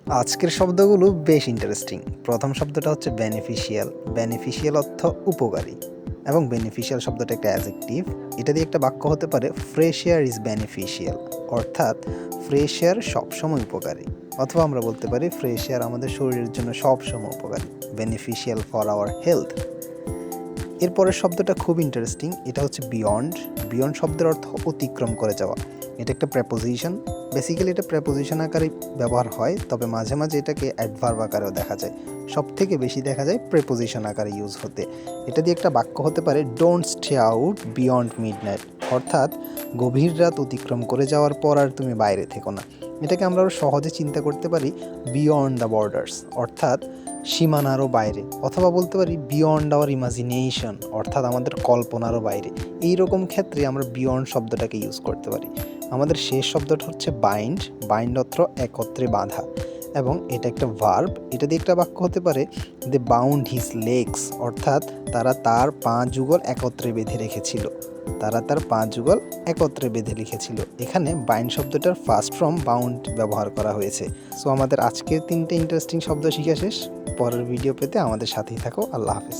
আজকের শব্দগুলো বেশ ইন্টারেস্টিং। প্রথম শব্দটা হচ্ছে বেনিফিশিয়াল। বেনিফিশিয়াল অর্থ উপকারী এবং বেনিফিশিয়াল শব্দটা একটা অ্যাডজেক্টিভ। এটা দিয়ে একটা বাক্য হতে পারে ফ্রেশ এয়ার ইজ বেনিফিশিয়াল, অর্থাৎ ফ্রেশ এয়ার সবসময় উপকারী। অথবা আমরা বলতে পারি ফ্রেশ এয়ার আমাদের শরীরের জন্য সবসময় উপকারী, বেনিফিশিয়াল ফর আওয়ার হেলথ। এরপরের শব্দটা খুব ইন্টারেস্টিং, এটা হচ্ছে বিয়ন্ড। বিয়ন্ড শব্দের অর্থ অতিক্রম করে যাওয়া। এটা একটা প্রেপোজিশন। বেসিক্যালি এটা প্রেপোজিশন আকারে ব্যবহার হয়, তবে মাঝে মাঝে এটাকে অ্যাডভার্ব আকারেও দেখা যায়। সব থেকে বেশি দেখা যায় প্রেপোজিশন আকারে ইউজ হতে। এটা দিয়ে একটা বাক্য হতে পারে don't stay out beyond midnight, অর্থাৎ গভীর রাত অতিক্রম করে যাওয়ার পর আর তুমি বাইরে থেকো না। এটাকে আমরা আরও সহজে চিন্তা করতে পারি বিয়ন্ড দ্য বর্ডার্স, অর্থাৎ সীমানারও বাইরে। অথবা বলতে পারি বিয়ন্ড আওয়ার ইমাজিনেশন, অর্থাৎ আমাদের কল্পনারও বাইরে। এই রকম ক্ষেত্রে আমরা বিয়ন্ড শব্দটাকে ইউজ করতে পারি। আমাদের শেষ শব্দটা হচ্ছে বাইন্ড। বাইন্ড অর্থ একত্রে বাঁধা এবং এটা একটা ভার্ব। এটা দিয়ে একটা বাক্য হতে পারে দে বাউন্ড হিজ লেগস, অর্থাৎ তারা তার পা যুগল একত্রে বেঁধে রেখেছিল। তারা তার পা যুগল একত্রে বেঁধে রেখেছিল। এখানে বাইন্ড শব্দটার ফার্স্ট ফর্ম বাউন্ড ব্যবহার করা হয়েছে। সো আমাদের আজকের 3টে ইন্টারেস্টিং শব্দ শিখা শেষ। পরের ভিডিও পেতে আমাদের সাথেই থাকো। আল্লাহ হাফেজ।